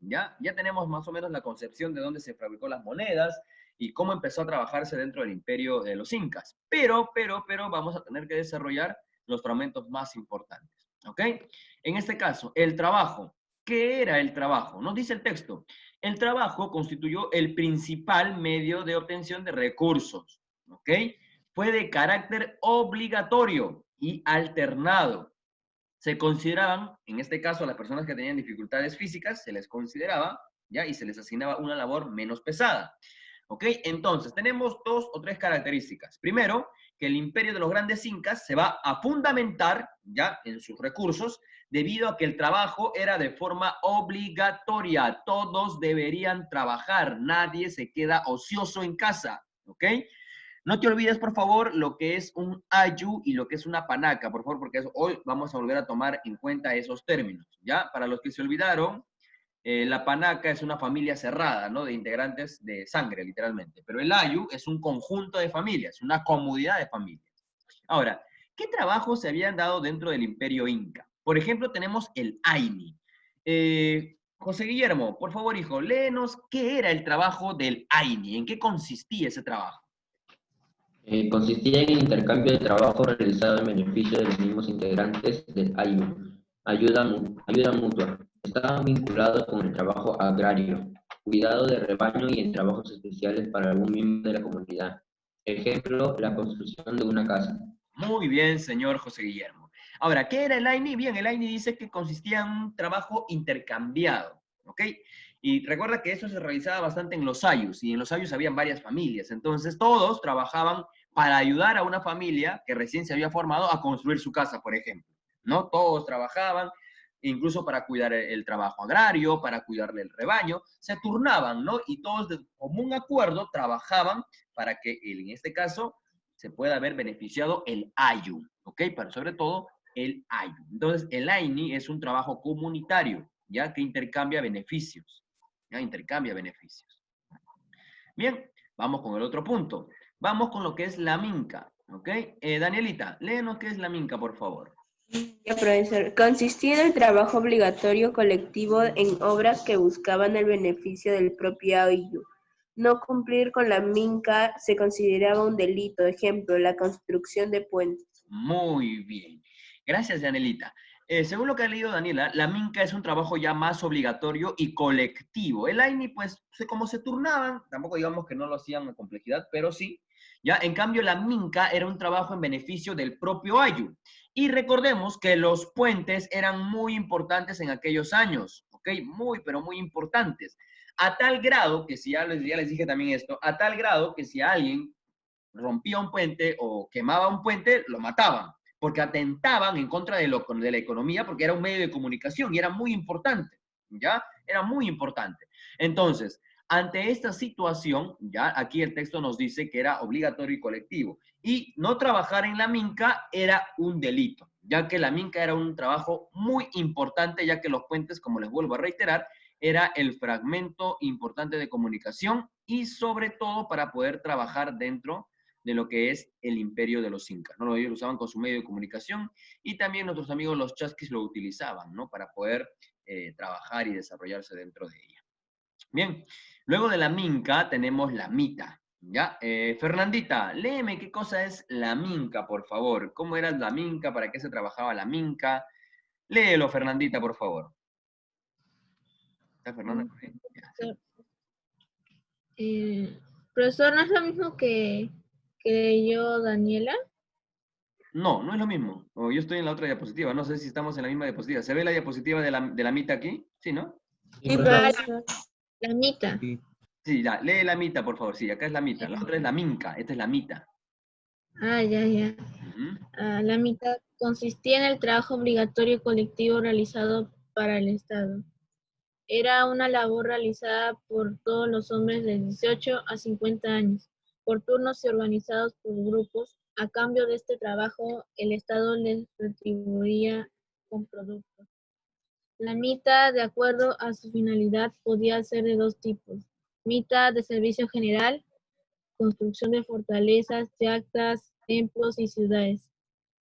¿ya? Ya tenemos más o menos la concepción de dónde se fabricó las monedas y cómo empezó a trabajarse dentro del imperio de los incas. Pero vamos a tener que desarrollar los fragmentos más importantes, ¿ok? En este caso, el trabajo. ¿Qué era el trabajo? Nos dice el texto. El trabajo constituyó el principal medio de obtención de recursos, ¿ok? Fue de carácter obligatorio y alternado. Se consideraban, en este caso, a las personas que tenían dificultades físicas, se les consideraba, ¿ya? Y se les asignaba una labor menos pesada. ¿Ok? Entonces, tenemos dos o tres características. Primero, que el imperio de los grandes incas se va a fundamentar, ¿ya? En sus recursos, debido a que el trabajo era de forma obligatoria. Todos deberían trabajar, nadie se queda ocioso en casa, ¿ok? No te olvides, por favor, lo que es un ayu y lo que es una panaca, por favor, porque hoy vamos a volver a tomar en cuenta esos términos, ¿ya? Para los que se olvidaron, la panaca es una familia cerrada, ¿no? De integrantes de sangre, literalmente. Pero el ayu es un conjunto de familias, una comunidad de familias. Ahora, ¿qué trabajos se habían dado dentro del imperio inca? Por ejemplo, tenemos el Aini. José Guillermo, por favor, hijo, léenos qué era el trabajo del Aini, en qué consistía ese trabajo. Consistía en el intercambio de trabajo realizado en beneficio de los mismos integrantes del AIU, ayuda mutua. Estaban vinculados con el trabajo agrario, cuidado de rebaño y en trabajos especiales para algún miembro de la comunidad. Ejemplo, la construcción de una casa. Muy bien, señor José Guillermo. Ahora, ¿qué era el AINI? Bien, el AINI dice que consistía en un trabajo intercambiado, ¿ok? Y recuerda que eso se realizaba bastante en los ayus, y en los ayus habían varias familias, entonces todos trabajaban para ayudar a una familia que recién se había formado a construir su casa, por ejemplo, ¿no? Todos trabajaban, incluso para cuidar el trabajo agrario, para cuidarle el rebaño, se turnaban, ¿no? Y todos de común acuerdo trabajaban para que, en este caso, se puede haber beneficiado el AYU, ¿ok? Pero sobre todo el AYU. Entonces, el AINI es un trabajo comunitario, ¿ya? Que intercambia beneficios, ¿ya? Intercambia beneficios. Bien, vamos con el otro punto. Vamos con lo que es la minca, ¿ok? Danielita, léenos qué es la minca, por favor. Ya, profesor. Consistía en el trabajo obligatorio colectivo en obras que buscaban el beneficio del propio AIU. No cumplir con la minca se consideraba un delito. Ejemplo, la construcción de puentes. Muy bien. Gracias, Danielita. Según lo que ha leído Daniela, la minca es un trabajo ya más obligatorio y colectivo. El AINI, pues, como se turnaban, tampoco digamos que no lo hacían en complejidad, pero sí. Ya, en cambio, la minca era un trabajo en beneficio del propio Ayu. Y recordemos que los puentes eran muy importantes en aquellos años, ¿ok? Muy, pero muy importantes. A tal grado que, si ya les dije también esto, a tal grado que si alguien rompía un puente o quemaba un puente, lo mataban, porque atentaban en contra de la economía, porque era un medio de comunicación y era muy importante, ¿ya? Era muy importante. Entonces, ante esta situación, ya aquí el texto nos dice que era obligatorio y colectivo, y no trabajar en la minca era un delito, ya que la minca era un trabajo muy importante, ya que los puentes, como les vuelvo a reiterar, era el fragmento importante de comunicación y sobre todo para poder trabajar dentro de lo que es el imperio de los incas, ¿no? Ellos lo usaban con su medio de comunicación y también nuestros amigos los chasquis lo utilizaban, ¿no? Para poder trabajar y desarrollarse dentro de ella. Bien, luego de la minca tenemos la mita, ¿ya? Fernandita, léeme qué cosa es la minca, por favor. ¿Cómo era la minca? ¿Para qué se trabajaba la minca? Léelo, Fernandita, por favor. ¿Está Fernanda por ahí? Ya, sí. Profesor, ¿no es lo mismo que yo, Daniela? No, no es lo mismo. Yo estoy en la otra diapositiva. No sé si estamos en la misma diapositiva. ¿Se ve la diapositiva de la mitad aquí? Sí, ¿no? Sí, Sí, profesor. profesor. La mitad. Sí. Sí, ya. Lee la mitad, por favor. Sí, acá es la mitad. La otra es la minca. Esta es la mitad. Ah, ya. Ujú. La mitad consistía en el trabajo obligatorio y colectivo realizado para el Estado. Era una labor realizada por todos los hombres de 18 a 50 años, por turnos y organizados por grupos. A cambio de este trabajo, el Estado les retribuía con productos. La mitad, de acuerdo a su finalidad, podía ser de dos tipos. Mitad de servicio general, construcción de fortalezas, yactas, templos y ciudades.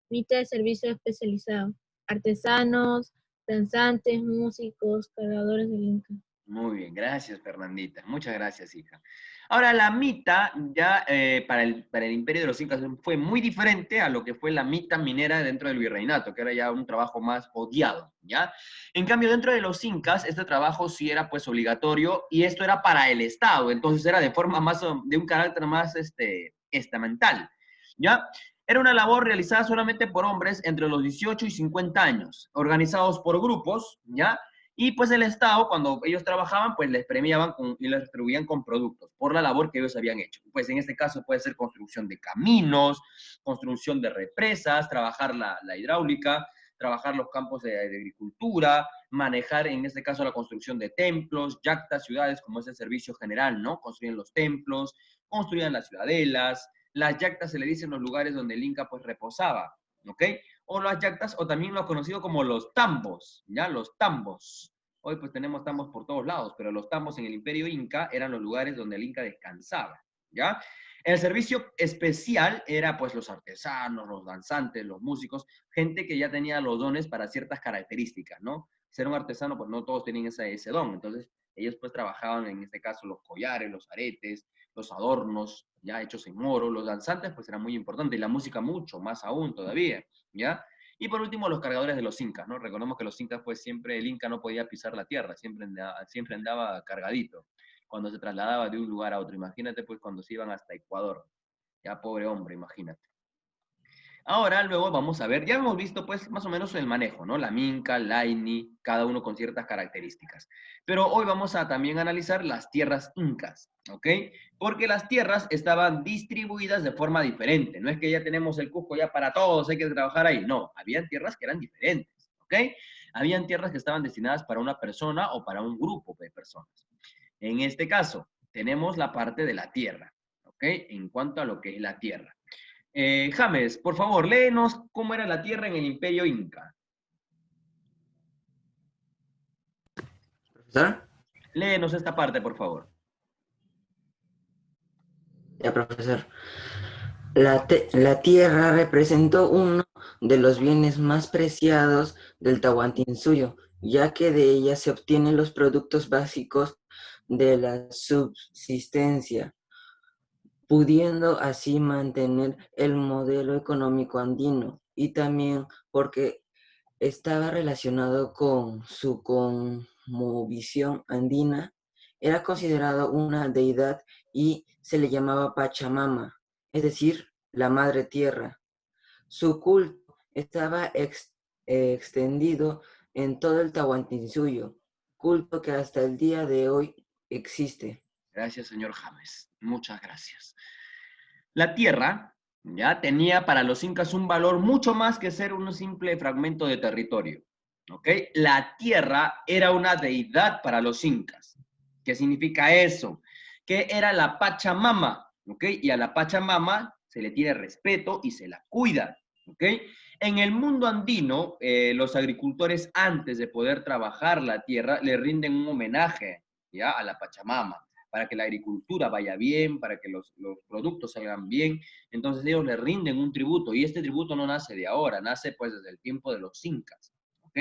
Mitad de servicio especializado, artesanos, danzantes, músicos, cargadores del Inca. Muy bien, gracias Fernandita, muchas gracias hija. Ahora la mita ya para el imperio de los incas fue muy diferente a lo que fue la mita minera dentro del virreinato, que era ya un trabajo más odiado, ¿ya? En cambio dentro de los incas este trabajo sí era pues obligatorio y esto era para el Estado, entonces era de forma más, de un carácter más estamental, ¿ya? Era una labor realizada solamente por hombres entre los 18 y 50 años, organizados por grupos, ¿ya? Y pues el Estado, cuando ellos trabajaban, pues les premiaban y les retribuían con productos por la labor que ellos habían hecho. Pues en este caso puede ser construcción de caminos, construcción de represas, trabajar la hidráulica, trabajar los campos de agricultura, manejar en este caso la construcción de templos, yactas, ciudades, como es el servicio general, ¿no? Construían los templos, construían las ciudadelas, las yactas se le dicen los lugares donde el Inca pues reposaba, ¿ok? O las yactas, o también lo conocido como los tambos, ¿ya? Los tambos. Hoy pues tenemos tambos por todos lados, pero los tambos en el Imperio Inca eran los lugares donde el Inca descansaba, ¿ya? El servicio especial era pues los artesanos, los danzantes, los músicos, gente que ya tenía los dones para ciertas características, ¿no? Ser un artesano, pues no todos tenían ese don, entonces ellos pues trabajaban en este caso los collares, los aretes, los adornos, ya hechos en oro, los danzantes pues eran muy importantes, y la música mucho más aún todavía, ¿ya? Y por último, los cargadores de los incas, ¿no? Recordemos que los incas, pues siempre el inca no podía pisar la tierra, siempre andaba cargadito cuando se trasladaba de un lugar a otro. Imagínate, pues, cuando se iban hasta Ecuador. Ya, pobre hombre, imagínate. Ahora, luego vamos a ver, ya hemos visto pues más o menos el manejo, ¿no? La minca, la ini, cada uno con ciertas características. Pero hoy vamos a también analizar las tierras incas, ¿ok? Porque las tierras estaban distribuidas de forma diferente. No es que ya tenemos el Cusco ya para todos, hay que trabajar ahí. No, habían tierras que eran diferentes, ¿ok? Habían tierras que estaban destinadas para una persona o para un grupo de personas. En este caso, tenemos la parte de la tierra, ¿ok? En cuanto a lo que es la tierra. James, por favor, léenos cómo era la tierra en el Imperio Inca. ¿Profesor? Léenos esta parte, por favor. Ya, profesor. La tierra representó uno de los bienes más preciados del Tahuantinsuyo, ya que de ella se obtienen los productos básicos de la subsistencia, pudiendo así mantener el modelo económico andino, y también porque estaba relacionado con su cosmovisión andina. Era considerado una deidad y se le llamaba Pachamama, es decir, la Madre Tierra. Su culto estaba extendido en todo el Tahuantinsuyo, culto que hasta el día de hoy existe. Gracias, señor James. Muchas gracias. La tierra ya tenía para los incas un valor mucho más que ser un simple fragmento de territorio. ¿Ok? La tierra era una deidad para los incas. ¿Qué significa eso? Que era la Pachamama. ¿Ok? Y a la Pachamama se le tiene respeto y se la cuida. ¿Ok? En el mundo andino, los agricultores antes de poder trabajar la tierra le rinden un homenaje, ¿ya? A la Pachamama, para que la agricultura vaya bien, para que los productos salgan bien. Entonces ellos le rinden un tributo y este tributo no nace de ahora, nace pues desde el tiempo de los incas, ¿ok?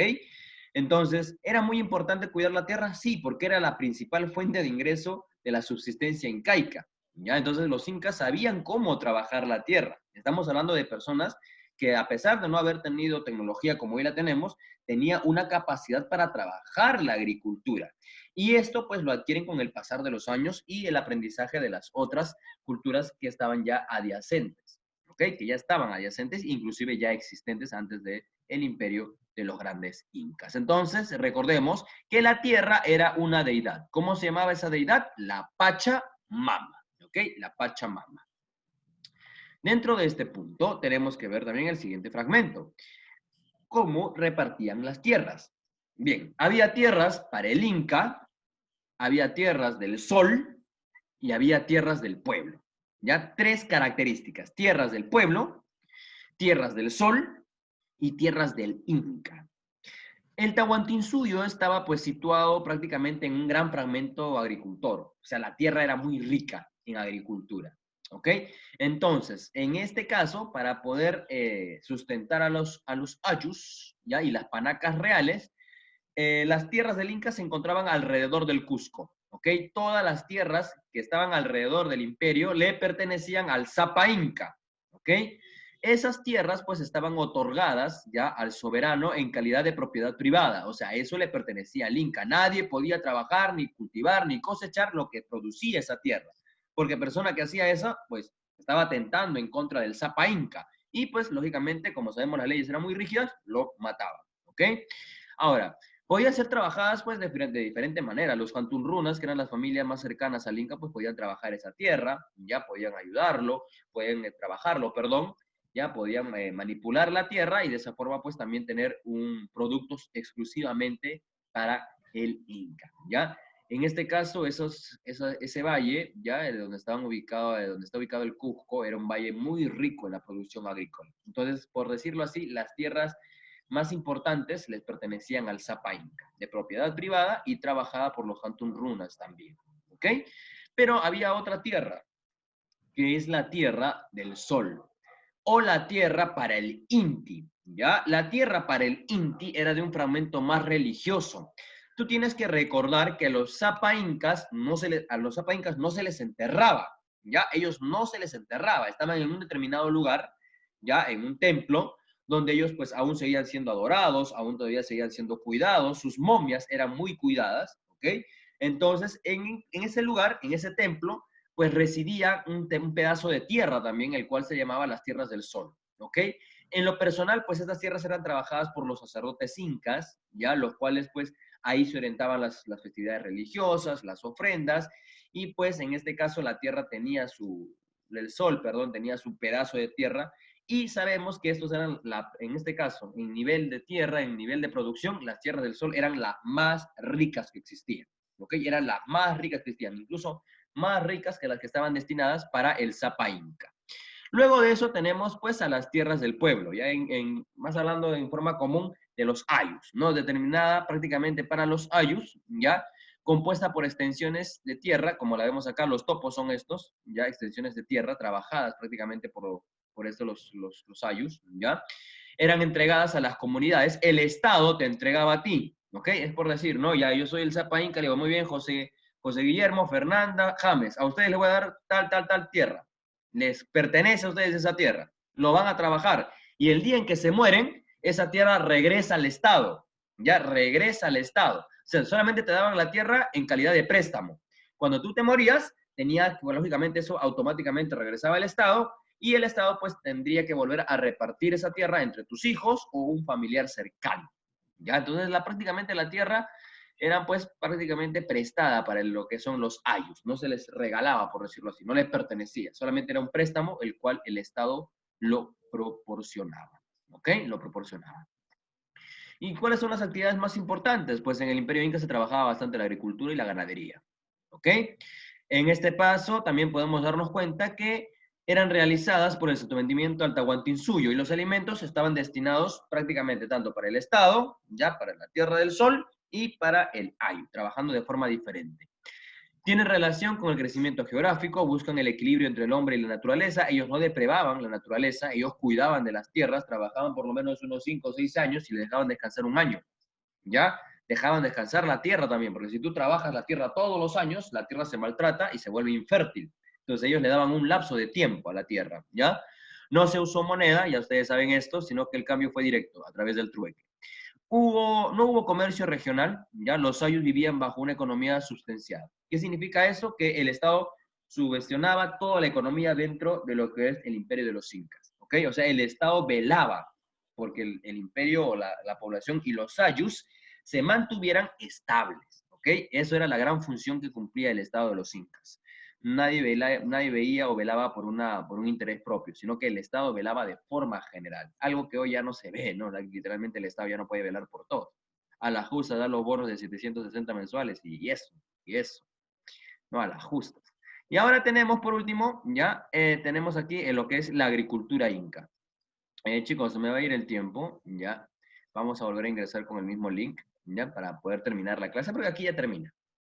Entonces, ¿era muy importante cuidar la tierra? Sí, porque era la principal fuente de ingreso de la subsistencia incaica, ¿ya? Entonces los incas sabían cómo trabajar la tierra. Estamos hablando de personas que a pesar de no haber tenido tecnología como hoy la tenemos, tenía una capacidad para trabajar la agricultura. Y esto pues lo adquieren con el pasar de los años y el aprendizaje de las otras culturas que estaban ya adyacentes, ¿ok? Que ya estaban adyacentes, inclusive ya existentes antes del imperio de los grandes incas. Entonces, recordemos que la tierra era una deidad. ¿Cómo se llamaba esa deidad? La Pachamama, ¿ok? La Pachamama. Dentro de este punto tenemos que ver también el siguiente fragmento. ¿Cómo repartían las tierras? Bien, había tierras para el Inca, había tierras del sol y había tierras del pueblo. Ya, tres características: tierras del pueblo, tierras del sol y tierras del Inca. El Tahuantinsuyo estaba pues situado prácticamente en un gran fragmento agricultor, o sea, la tierra era muy rica en agricultura, ¿ok? Entonces, en este caso, para poder sustentar a los ayus, ¿ya? Y las panacas reales, las tierras del Inca se encontraban alrededor del Cusco, ¿ok? Todas las tierras que estaban alrededor del imperio le pertenecían al Zapa Inca, ¿ok? Esas tierras pues estaban otorgadas ya al soberano en calidad de propiedad privada, o sea, eso le pertenecía al Inca. Nadie podía trabajar, ni cultivar, ni cosechar lo que producía esa tierra, porque persona que hacía eso, pues estaba atentando en contra del Zapa Inca. Y pues, lógicamente, como sabemos, las leyes eran muy rígidas, lo mataban, ¿ok? Ahora, podían ser trabajadas pues de diferente manera. Los Hantunrunas, que eran las familias más cercanas al Inca, pues podían trabajar esa tierra, ya podían ayudarlo, podían trabajarlo, perdón, ya podían manipular la tierra y de esa forma pues también tener productos exclusivamente para el Inca, ¿ya? En este caso, ese valle, ya de donde estaban ubicados, de donde está ubicado el Cusco, era un valle muy rico en la producción agrícola. Entonces, por decirlo así, las tierras más importantes les pertenecían al Zapa Inca, de propiedad privada y trabajada por los Hantunrunas también, ¿ok? Pero había otra tierra, que es la tierra del sol, o la tierra para el Inti, ¿ya? La tierra para el Inti era de un fragmento más religioso. Tú tienes que recordar que a los Zapa Incas no se les enterraba, ¿ya? Ellos no se les enterraba, estaban en un determinado lugar, ¿ya? En un templo, donde ellos pues aún seguían siendo adorados, aún todavía seguían siendo cuidados, sus momias eran muy cuidadas, ¿ok? Entonces, en ese lugar, en ese templo, pues residía un pedazo de tierra también, el cual se llamaba las Tierras del Sol, ¿ok? En lo personal, pues estas tierras eran trabajadas por los sacerdotes incas, ya, los cuales pues ahí se orientaban las festividades religiosas, las ofrendas, y pues en este caso la tierra tenía el sol, perdón, tenía su pedazo de tierra, y sabemos que estos eran, en este caso, en nivel de tierra, en nivel de producción, las tierras del sol eran las más ricas que existían, ¿ok? Eran las más ricas que existían, incluso más ricas que las que estaban destinadas para el Zapa Inca. Luego de eso tenemos pues a las tierras del pueblo, ya más hablando en forma común de los ayus, ¿no? Determinada prácticamente para los ayus, ya compuesta por extensiones de tierra, como la vemos acá, los topos son estos, ya extensiones de tierra trabajadas prácticamente por esto los ayus, ya eran entregadas a las comunidades, el Estado te entregaba a ti, ¿ok? Es por decir, ¿no? Ya yo soy el Zapa Inca, le digo, muy bien, José Guillermo, Fernanda, James, a ustedes les voy a dar tal tierra. Les pertenece a ustedes esa tierra. Lo van a trabajar. Y el día en que se mueren, esa tierra regresa al Estado. Ya regresa al Estado. O sea, solamente te daban la tierra en calidad de préstamo. Cuando tú te morías, bueno, lógicamente eso automáticamente regresaba al Estado y el Estado pues tendría que volver a repartir esa tierra entre tus hijos o un familiar cercano. Ya, entonces prácticamente la tierra eran pues prácticamente prestada para lo que son los ayus, no se les regalaba, por decirlo así, no les pertenecía, solamente era un préstamo el cual el Estado lo proporcionaba, ¿ok? Lo proporcionaba. ¿Y cuáles son las actividades más importantes? Pues en el Imperio Inca se trabajaba bastante la agricultura y la ganadería, ¿ok? En este paso también podemos darnos cuenta que eran realizadas por el sometimiento al Tahuantinsuyo y los alimentos estaban destinados prácticamente tanto para el Estado, ya para la Tierra del Sol, y para el ayu, trabajando de forma diferente. Tienen relación con el crecimiento geográfico, buscan el equilibrio entre el hombre y la naturaleza, ellos no deprevaban la naturaleza, ellos cuidaban de las tierras, trabajaban por lo menos unos 5 o 6 años y les dejaban descansar un año, ¿ya? Dejaban descansar la tierra también, porque si tú trabajas la tierra todos los años, la tierra se maltrata y se vuelve infértil. Entonces ellos le daban un lapso de tiempo a la tierra, ¿ya? No se usó moneda, ya ustedes saben esto, sino que el cambio fue directo, a través del trueque. No hubo comercio regional, ya los ayus vivían bajo una economía subsistenciada. ¿Qué significa eso? Que el Estado subvencionaba toda la economía dentro de lo que es el imperio de los incas, ¿ok? O sea, el Estado velaba porque el imperio o la población y los ayus se mantuvieran estables, ¿ok? Eso era la gran función que cumplía el Estado de los incas. Nadie veía o velaba por un interés propio, sino que el Estado velaba de forma general, algo que hoy ya no se ve, ¿no? Literalmente el Estado ya no puede velar por todo. A la justa da los bonos de 760 mensuales y eso, no, a las justas. Y ahora tenemos, por último, ya tenemos aquí lo que es la agricultura inca. Chicos, se me va a ir el tiempo, ya. Vamos a volver a ingresar con el mismo link, ya, para poder terminar la clase, porque aquí ya termina.